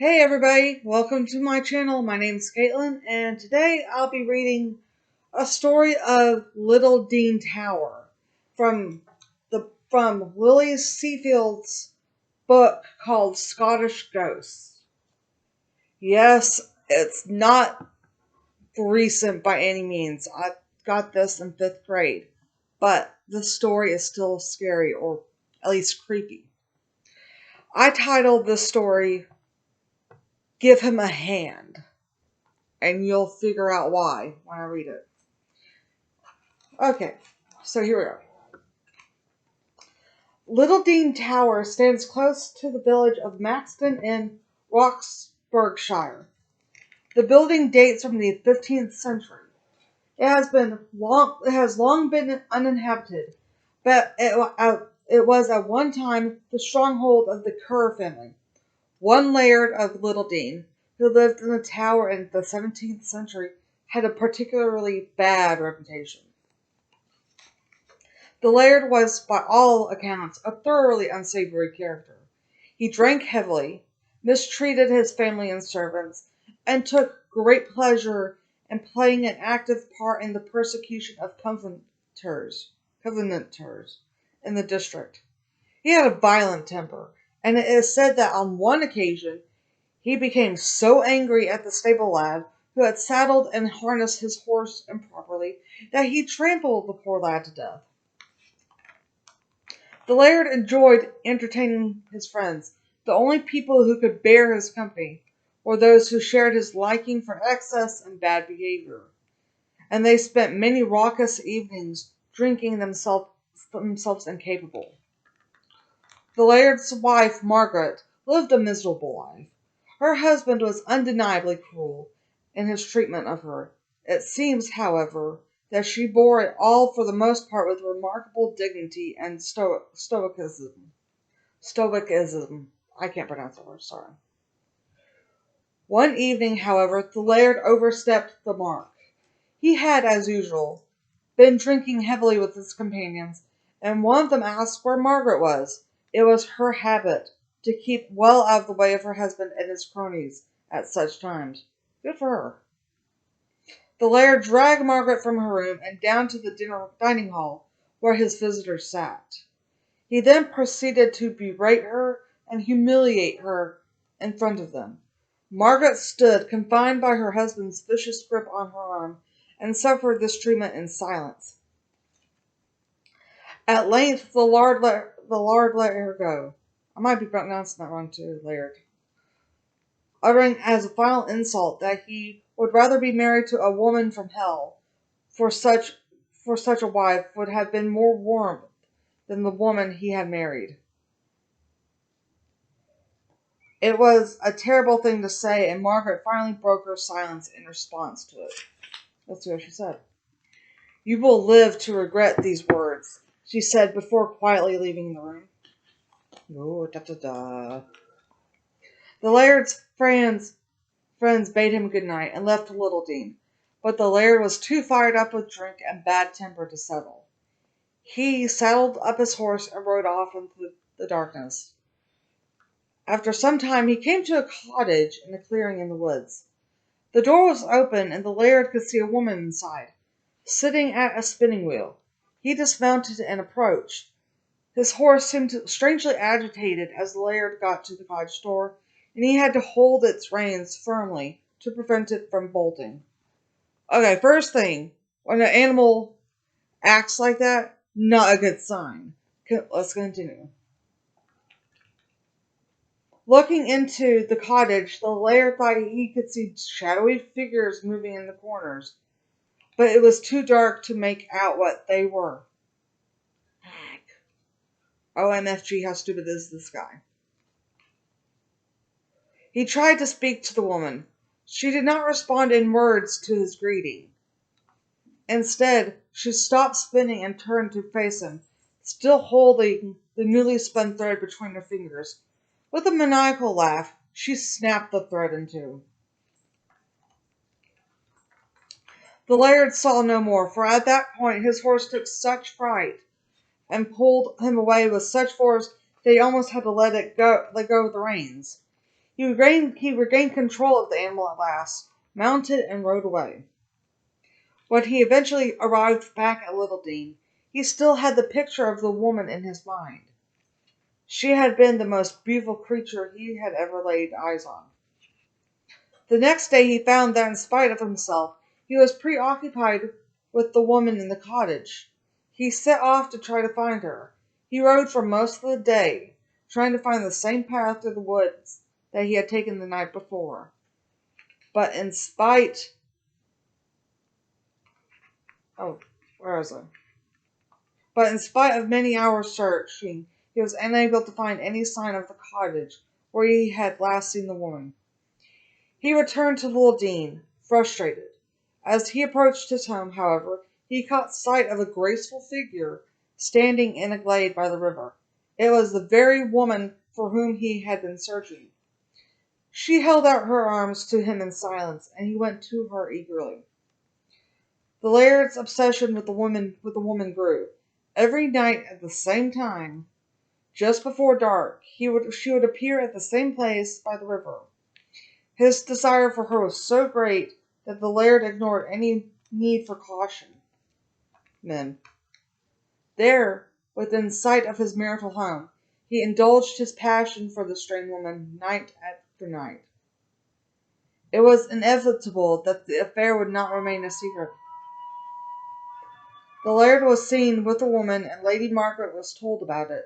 Hey everybody, welcome to my channel. My name's Caitlin, and today I'll be reading a story of Littledean Tower from Lily Seafield's book called Scottish Ghosts. Yes, it's not recent by any means. I got this in 5th grade, but the story is still scary, or at least creepy. I titled this story Give Him a Hand, and you'll figure out why when I read it. Okay, so here we go. Littledean Tower stands close to the village of Maxton in Roxburghshire. The building dates from the 15th century. It has long been uninhabited, but it was at one time the stronghold of the Kerr family, one laird of Littledean, who lived in the tower in the 17th century, had a particularly bad reputation. The laird was, by all accounts, a thoroughly unsavory character. He drank heavily, mistreated his family and servants, and took great pleasure in playing an active part in the persecution of Covenanters in the district. He had a violent temper, and it is said that on one occasion he became so angry at the stable lad who had saddled and harnessed his horse improperly that he trampled the poor lad to death. The laird enjoyed entertaining his friends. The only people who could bear his company were those who shared his liking for excess and bad behavior, and they spent many raucous evenings drinking themselves incapable. The laird's wife, Margaret, lived a miserable life. Her husband was undeniably cruel in his treatment of her. It seems, however, that she bore it all for the most part with remarkable dignity and stoicism. Stoicism. I can't pronounce the word, sorry. One evening, however, the laird overstepped the mark. He had, as usual, been drinking heavily with his companions, and one of them asked where Margaret was. It was her habit to keep well out of the way of her husband and his cronies at such times. Good for her. The laird dragged Margaret from her room and down to the dining hall, where his visitors sat. He then proceeded to berate her and humiliate her in front of them. Margaret stood, confined by her husband's vicious grip on her arm, and suffered this treatment in silence. At length the Lord let her go. I might be pronouncing that wrong too, Laird. Uttering as a final insult that he would rather be married to a woman from hell, for such a wife would have been more warmth than the woman he had married. It was a terrible thing to say, and Margaret finally broke her silence in response to it. Let's see what she said. "You will live to regret these words," she said before quietly leaving the room. Oh, da da da. The laird's friends bade him good night and left Littledean, but the laird was too fired up with drink and bad temper to settle. He saddled up his horse and rode off into the darkness. After some time he came to a cottage in a clearing in the woods. The door was open, and the laird could see a woman inside, sitting at a spinning wheel. He dismounted and approached. His horse seemed strangely agitated as the laird got to the cottage door, and he had to hold its reins firmly to prevent it from bolting. Okay, first thing, when an animal acts like that, not a good sign. Let's continue. Looking into the cottage, the laird thought he could see shadowy figures moving in the corners, but it was too dark to make out what they were. Heck. OMFG, how stupid is this guy? He tried to speak to the woman. She did not respond in words to his greeting. Instead, she stopped spinning and turned to face him, still holding the newly spun thread between her fingers. With a maniacal laugh, she snapped the thread in two. The laird saw no more, for at that point his horse took such fright and pulled him away with such force that he almost had to let go of the reins. He regained control of the animal at last, mounted, and rode away. When he eventually arrived back at Littledean, he still had the picture of the woman in his mind. She had been the most beautiful creature he had ever laid eyes on. The next day he found that in spite of himself, he was preoccupied with the woman in the cottage. He set off to try to find her. He rode for most of the day, trying to find the same path through the woods that he had taken the night before. But in spite oh, where is it? But in spite of many hours searching, he was unable to find any sign of the cottage where he had last seen the woman. He returned to Littledean, frustrated. As he approached his home, however, he caught sight of a graceful figure standing in a glade by the river. It was the very woman for whom he had been searching. She held out her arms to him in silence, and he went to her eagerly. The laird's obsession with the woman grew. Every night at the same time, just before dark, she would appear at the same place by the river. His desire for her was so great that the laird ignored any need for caution. Then, there, within sight of his marital home, he indulged his passion for the strange woman night after night. It was inevitable that the affair would not remain a secret. The laird was seen with the woman, and Lady Margaret was told about it.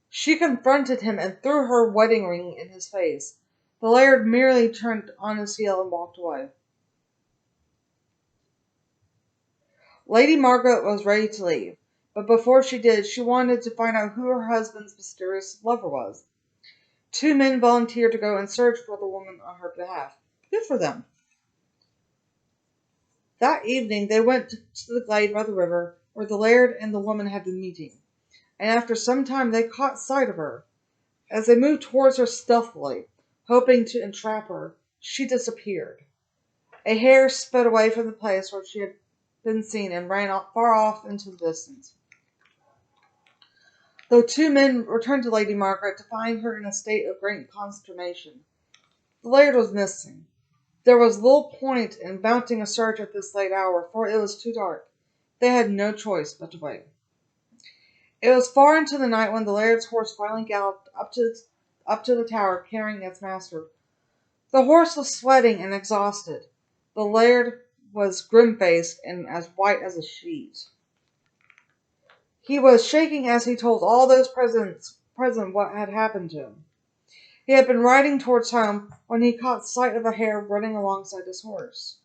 She confronted him and threw her wedding ring in his face. The laird merely turned on his heel and walked away. Lady Margaret was ready to leave, but before she did, she wanted to find out who her husband's mysterious lover was. 2 men volunteered to go and search for the woman on her behalf. Good for them. That evening they went to the glade by the river, where the laird and the woman had been meeting, and after some time they caught sight of her. As they moved towards her stealthily, hoping to entrap her, she disappeared. A hare sped away from the place where she had been seen and ran far off into the distance. The 2 men returned to Lady Margaret to find her in a state of great consternation. The laird was missing. There was little point in mounting a search at this late hour, for it was too dark. They had no choice but to wait. It was far into the night when the laird's horse finally galloped up to the tower, carrying its master. The horse was sweating and exhausted. The laird was grim-faced and as white as a sheet. He was shaking as he told all those present what had happened to him. He had been riding towards home when he caught sight of a hare running alongside his horse.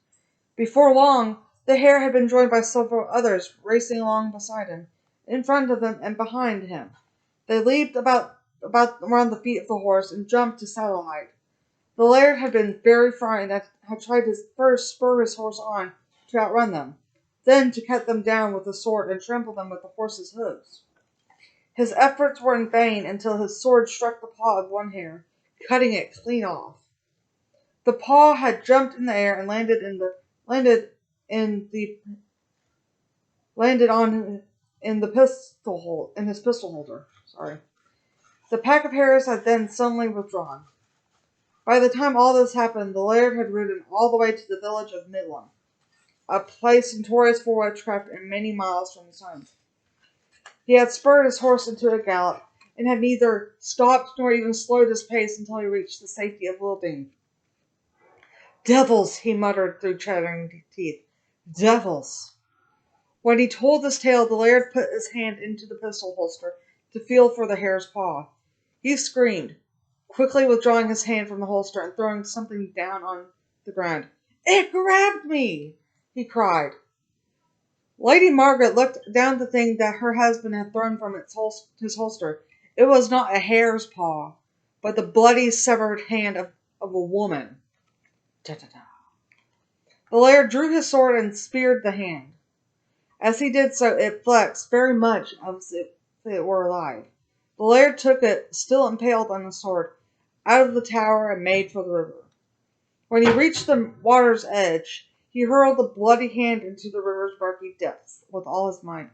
Before long, the hare had been joined by several others racing along beside him, in front of them and behind him. They leaped about around the feet of the horse and jumped to saddle height. The laird had been very frightened and had tried to first spur his horse on to outrun them, then to cut them down with the sword and trample them with the horse's hoofs. His efforts were in vain until his sword struck the paw of one hare, cutting it clean off. The paw had jumped in the air and landed in his pistol holder. The pack of hares had then suddenly withdrawn. By the time all this happened, the laird had ridden all the way to the village of Midland, a place notorious for witchcraft and many miles from his home. He had spurred his horse into a gallop, and had neither stopped nor even slowed his pace until he reached the safety of Littledean. "Devils!" he muttered through chattering teeth. "Devils!" When he told this tale, the laird put his hand into the pistol holster to feel for the hare's paw. He screamed, quickly withdrawing his hand from the holster and throwing something down on the ground. "It grabbed me!" he cried. Lady Margaret looked down the thing that her husband had thrown from his holster. It was not a hare's paw, but the bloody severed hand of a woman. Da-da-da. The laird drew his sword and speared the hand. As he did so, it flexed very much as if it were alive. The laird took it, still impaled on the sword, out of the tower and made for the river. When he reached the water's edge, he hurled the bloody hand into the river's murky depths with all his might.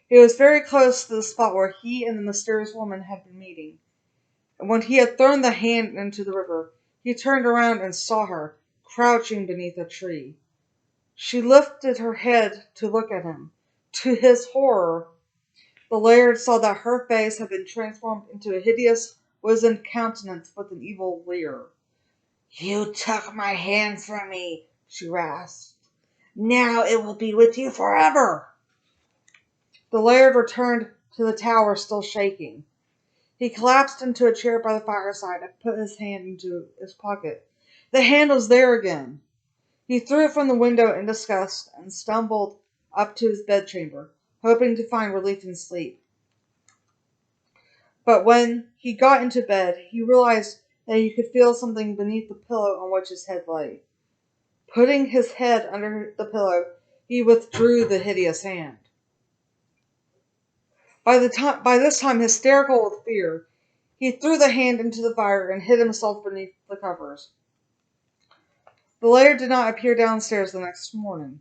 He was very close to the spot where he and the mysterious woman had been meeting. And when he had thrown the hand into the river, he turned around and saw her, crouching beneath a tree. She lifted her head to look at him. To his horror, the laird saw that her face had been transformed into a hideous, wizened countenance with an evil leer. "You took my hand from me," she rasped. "Now it will be with you forever." The laird returned to the tower, still shaking. He collapsed into a chair by the fireside and put his hand into his pocket. The hand was there again. He threw it from the window in disgust and stumbled up to his bedchamber, hoping to find relief in sleep. But when he got into bed, he realized that he could feel something beneath the pillow on which his head lay. Putting his head under the pillow, he withdrew the hideous hand. By this time hysterical with fear, he threw the hand into the fire and hid himself beneath the covers. The laird did not appear downstairs the next morning.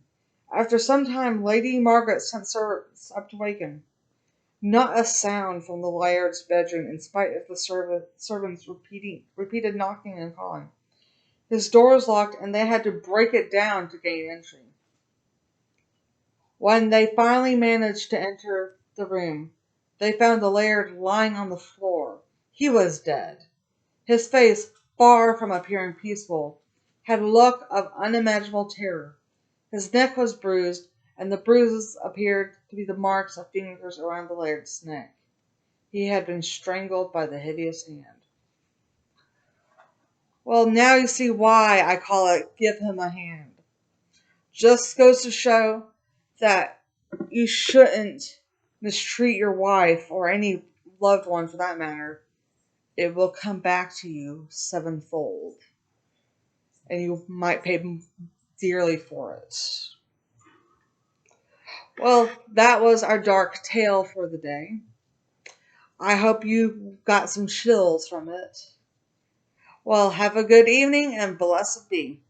After some time, Lady Margaret sent servants up to wake him. Not a sound from the laird's bedroom, in spite of the servants' repeated knocking and calling. His door was locked, and they had to break it down to gain entry. When they finally managed to enter the room, they found the laird lying on the floor. He was dead. His face, far from appearing peaceful, had a look of unimaginable terror. His neck was bruised, and the bruises appeared to be the marks of fingers around the laird's neck. He had been strangled by the hideous hand. Well, now you see why I call it "Give Him a Hand." Just goes to show that you shouldn't mistreat your wife or any loved one for that matter. It will come back to you sevenfold, and you might pay dearly for it. Well, that was our dark tale for the day. I hope you got some chills from it. Well, have a good evening and blessed be.